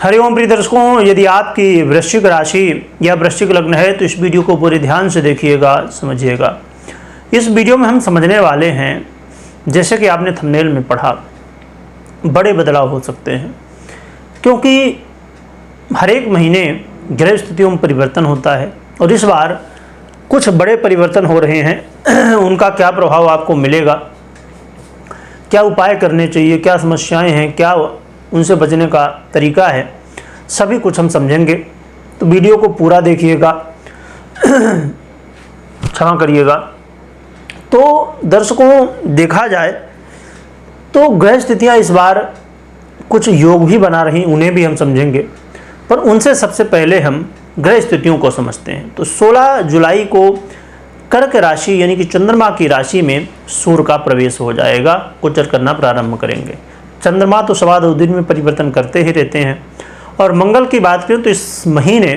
हरिओम प्रिय दर्शकों, यदि आपकी वृश्चिक राशि या वृश्चिक लग्न है तो इस वीडियो को पूरे ध्यान से देखिएगा, समझिएगा। इस वीडियो में हम समझने वाले हैं, जैसे कि आपने थंबनेल में पढ़ा, बड़े बदलाव हो सकते हैं, क्योंकि हर एक महीने ग्रह स्थितियों में परिवर्तन होता है और इस बार कुछ बड़े परिवर्तन हो रहे हैं। उनका क्या प्रभाव आपको मिलेगा, क्या उपाय करने चाहिए, क्या समस्याएं हैं, क्या उनसे बचने का तरीका है, सभी कुछ हम समझेंगे। तो वीडियो को पूरा देखिएगा, क्षमा करिएगा। तो दर्शकों, देखा जाए तो ग्रह स्थितियाँ इस बार कुछ योग भी बना रही, उन्हें भी हम समझेंगे, पर उनसे सबसे पहले हम ग्रह स्थितियों को समझते हैं। तो 16 जुलाई को कर्क राशि यानी कि चंद्रमा की राशि में सूर्य का प्रवेश हो जाएगा, गोचर करना प्रारंभ करेंगे। चंद्रमा तो सवा 2 दिन में परिवर्तन करते ही रहते हैं। और मंगल की बात करें तो इस महीने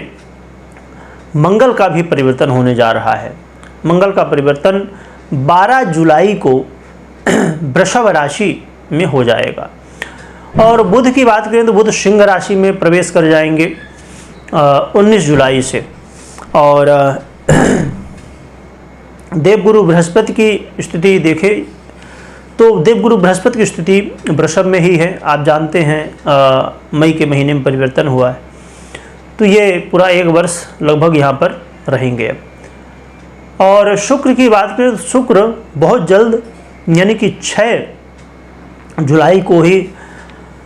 मंगल का भी परिवर्तन होने जा रहा है। मंगल का परिवर्तन 12 जुलाई को वृषभ राशि में हो जाएगा। और बुध की बात करें तो बुध सिंह राशि में प्रवेश कर जाएंगे 19 जुलाई से। और देवगुरु बृहस्पति की स्थिति देखें तो देवगुरु बृहस्पति की स्थिति वृषभ में ही है। आप जानते हैं मई के महीने में परिवर्तन हुआ है, तो ये पूरा 1 वर्ष लगभग यहाँ पर रहेंगे। और शुक्र की बात करें तो शुक्र बहुत जल्द यानी कि 6 जुलाई को ही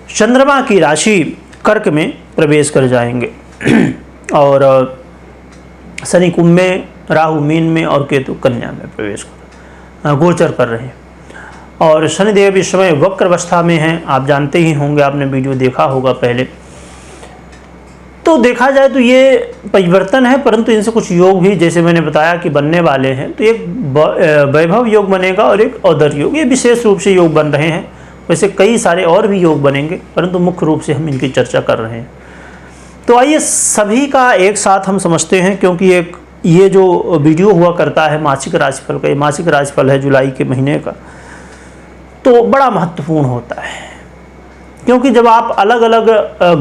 चंद्रमा की राशि कर्क में प्रवेश कर जाएंगे। और शनि कुंभ में, राहु मीन में और केतु कन्या में प्रवेश गोचर कर रहे हैं। और शनिदेव इस समय वक्र अवस्था में हैं, आप जानते ही होंगे, आपने वीडियो देखा होगा पहले। तो देखा जाए तो ये परिवर्तन है, परंतु इनसे कुछ योग भी, जैसे मैंने बताया कि बनने वाले हैं। तो एक वैभव योग बनेगा और एक औदर योग, ये विशेष रूप से योग बन रहे हैं। वैसे कई सारे और भी योग बनेंगे, परंतु मुख्य रूप से हम इनकी चर्चा कर रहे हैं। तो आइए सभी का एक साथ हम समझते हैं, क्योंकि एक ये जो वीडियो हुआ करता है मासिक राशिफल का, ये मासिक राशिफल है जुलाई के महीने का, तो बड़ा महत्वपूर्ण होता है। क्योंकि जब आप अलग अलग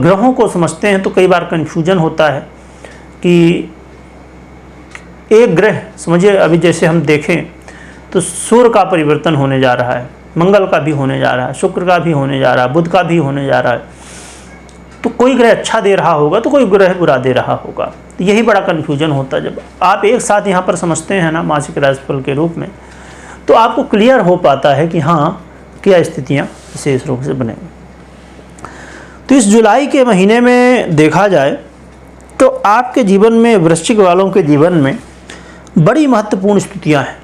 ग्रहों को समझते हैं तो कई बार कन्फ्यूजन होता है कि एक ग्रह, समझिए अभी जैसे हम देखें तो सूर्य का परिवर्तन होने जा रहा है, मंगल का भी होने जा रहा है, शुक्र का भी होने जा रहा है, बुध का भी होने जा रहा है। तो कोई ग्रह अच्छा दे रहा होगा तो कोई ग्रह बुरा दे रहा होगा। तो यही बड़ा कन्फ्यूजन होता है। जब आप एक साथ यहाँ पर समझते हैं ना मासिक राशिफल के रूप में, तो आपको क्लियर हो पाता है कि हाँ क्या स्थितियाँ विशेष रूप से बनेंगी। तो इस जुलाई के महीने में देखा जाए तो आपके जीवन में, वृश्चिक वालों के जीवन में बड़ी महत्वपूर्ण स्थितियाँ हैं।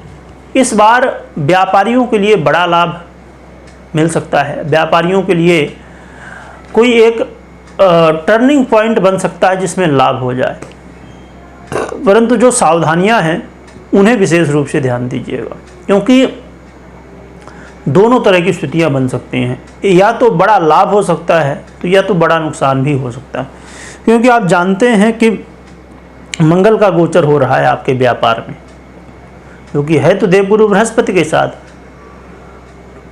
इस बार व्यापारियों के लिए बड़ा लाभ मिल सकता है। व्यापारियों के लिए कोई एक टर्निंग पॉइंट बन सकता है जिसमें लाभ हो जाए, परंतु जो सावधानियां हैं उन्हें विशेष रूप से ध्यान दीजिएगा, क्योंकि दोनों तरह की स्थितियां बन सकती हैं। या तो बड़ा लाभ हो सकता है तो या तो बड़ा नुकसान भी हो सकता है, क्योंकि आप जानते हैं कि मंगल का गोचर हो रहा है आपके व्यापार में, क्योंकि है तो देवगुरु बृहस्पति के साथ,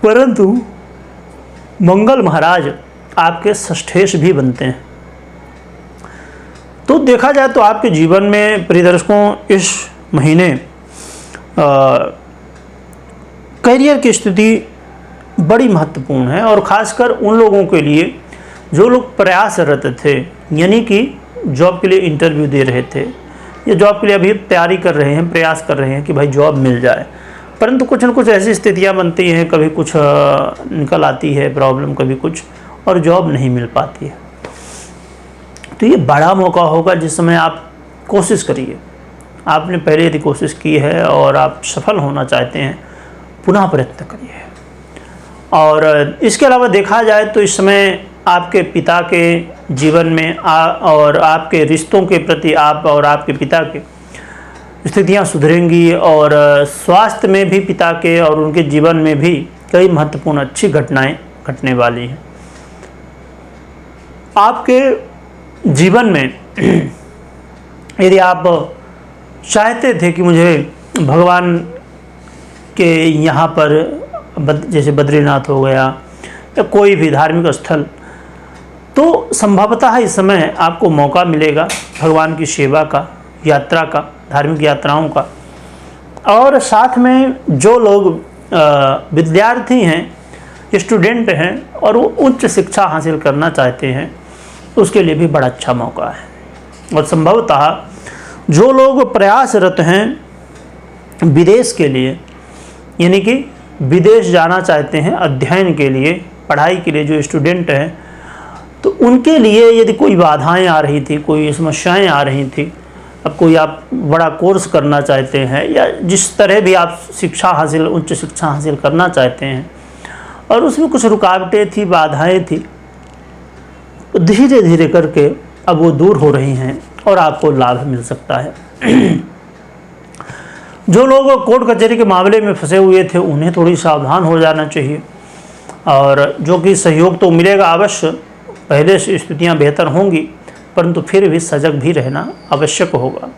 परंतु मंगल महाराज आपके षष्ठेश भी बनते हैं। तो देखा जाए तो आपके जीवन में प्रिय दर्शकों इस महीने करियर की स्थिति बड़ी महत्वपूर्ण है। और ख़ासकर उन लोगों के लिए जो लोग प्रयासरत थे, यानी कि जॉब के लिए इंटरव्यू दे रहे थे या जॉब के लिए अभी तैयारी कर रहे हैं, प्रयास कर रहे हैं कि भाई जॉब मिल जाए, परंतु कुछ न कुछ ऐसी स्थितियां बनती हैं, कभी कुछ निकल आती है प्रॉब्लम, कभी कुछ, और जॉब नहीं मिल पाती है। तो ये बड़ा मौका होगा जिस समय आप कोशिश करिए। आपने पहले यदि कोशिश की है और आप सफल होना चाहते हैं, पुनः प्रयत्न करिए। और इसके अलावा देखा जाए तो इस समय आपके पिता के जीवन में और आपके रिश्तों के प्रति आप और आपके पिता के स्थितियां सुधरेंगी, और स्वास्थ्य में भी पिता के और उनके जीवन में भी कई महत्वपूर्ण अच्छी घटनाएं घटने वाली हैं। आपके जीवन में यदि आप चाहते थे कि मुझे भगवान के यहाँ पर जैसे बद्रीनाथ हो गया या कोई भी धार्मिक स्थल तो संभवतः इस समय आपको मौका मिलेगा भगवान की सेवा का, यात्रा का, धार्मिक यात्राओं का। और साथ में जो लोग विद्यार्थी हैं, स्टूडेंट हैं और वो उच्च शिक्षा हासिल करना चाहते हैं, उसके लिए भी बड़ा अच्छा मौका है। और संभवतः जो लोग प्रयासरत हैं विदेश के लिए, यानी कि विदेश जाना चाहते हैं अध्ययन के लिए, पढ़ाई के लिए, जो स्टूडेंट हैं, तो उनके लिए यदि कोई बाधाएं आ रही थी, कोई समस्याएं आ रही थी, अब कोई आप बड़ा कोर्स करना चाहते हैं या जिस तरह भी आप उच्च शिक्षा हासिल करना चाहते हैं और उसमें कुछ रुकावटें थी, बाधाएं थी, धीरे धीरे करके अब वो दूर हो रही हैं और आपको लाभ मिल सकता है। जो लोग कोर्ट कचहरी के मामले में फंसे हुए थे उन्हें थोड़ी सावधान हो जाना चाहिए, और जो कि सहयोग तो मिलेगा अवश्य, पहले से स्थितियाँ बेहतर होंगी, परंतु फिर भी सजग भी रहना आवश्यक होगा।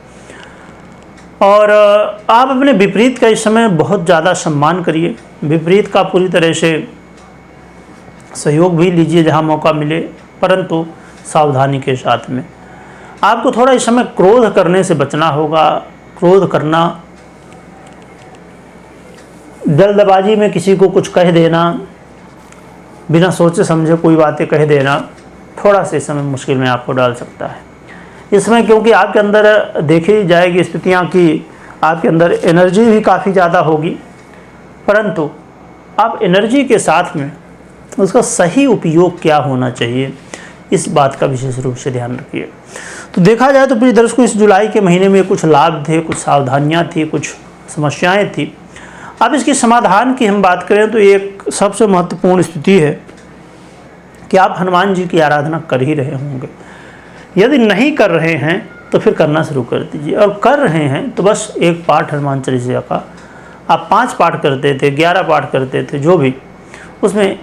और आप अपने विपरीत का इस समय बहुत ज़्यादा सम्मान करिए, विपरीत का पूरी तरह से सहयोग भी लीजिए जहाँ मौका मिले, परंतु सावधानी के साथ में। आपको थोड़ा इस समय क्रोध करने से बचना होगा। क्रोध करना, जल्दबाजी में किसी को कुछ कह देना, बिना सोचे समझे कोई बातें कह देना, थोड़ा सा इस समय मुश्किल में आपको डाल सकता है इसमें, क्योंकि आपके अंदर देखी जाएगी स्थितियाँ कि आपके अंदर एनर्जी भी काफ़ी ज़्यादा होगी, परंतु आप एनर्जी के साथ में उसका सही उपयोग क्या होना चाहिए, इस बात का विशेष रूप से ध्यान रखिए। तो देखा जाए तो प्रिय दर्शकों, इस जुलाई के महीने में कुछ लाभ थे, कुछ सावधानियाँ थी, कुछ समस्याएँ थी। अब इसकी समाधान की हम बात करें तो एक सबसे महत्वपूर्ण स्थिति है कि आप हनुमान जी की आराधना कर ही रहे होंगे। यदि नहीं कर रहे हैं तो फिर करना शुरू कर दीजिए, और कर रहे हैं तो बस एक पाठ हनुमान चालीसा का आप 5 पाठ करते थे, 11 पाठ करते थे, जो भी, उसमें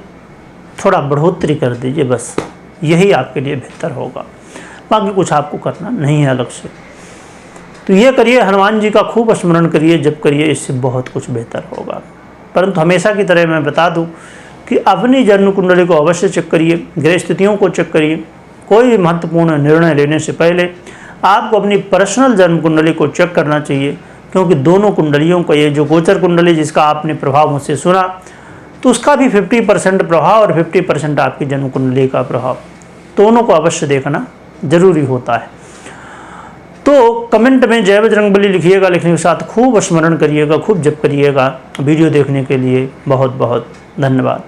थोड़ा बढ़ोतरी कर दीजिए, बस यही आपके लिए बेहतर होगा। बाकी कुछ आपको करना नहीं है अलग से। तो ये करिए, हनुमान जी का खूब स्मरण करिए, जप करिए, इससे बहुत कुछ बेहतर होगा। परंतु हमेशा की तरह मैं बता दूं कि अपनी जन्म कुंडली को अवश्य चेक करिए, ग्रह स्थितियों को चेक करिए। कोई भी महत्वपूर्ण निर्णय लेने से पहले आपको अपनी पर्सनल जन्म कुंडली को चेक करना चाहिए, क्योंकि दोनों कुंडलियों का, ये जो गोचर कुंडली जिसका आपने प्रभाव मुझसे सुना, तो उसका भी 50% प्रभाव और 50% आपकी जन्म कुंडली का प्रभाव, दोनों को अवश्य देखना जरूरी होता है। तो कमेंट में जय बजरंगबली लिखिएगा, लिखने के साथ खूब स्मरण करिएगा, खूब जप करिएगा। वीडियो देखने के लिए बहुत बहुत धन्यवाद।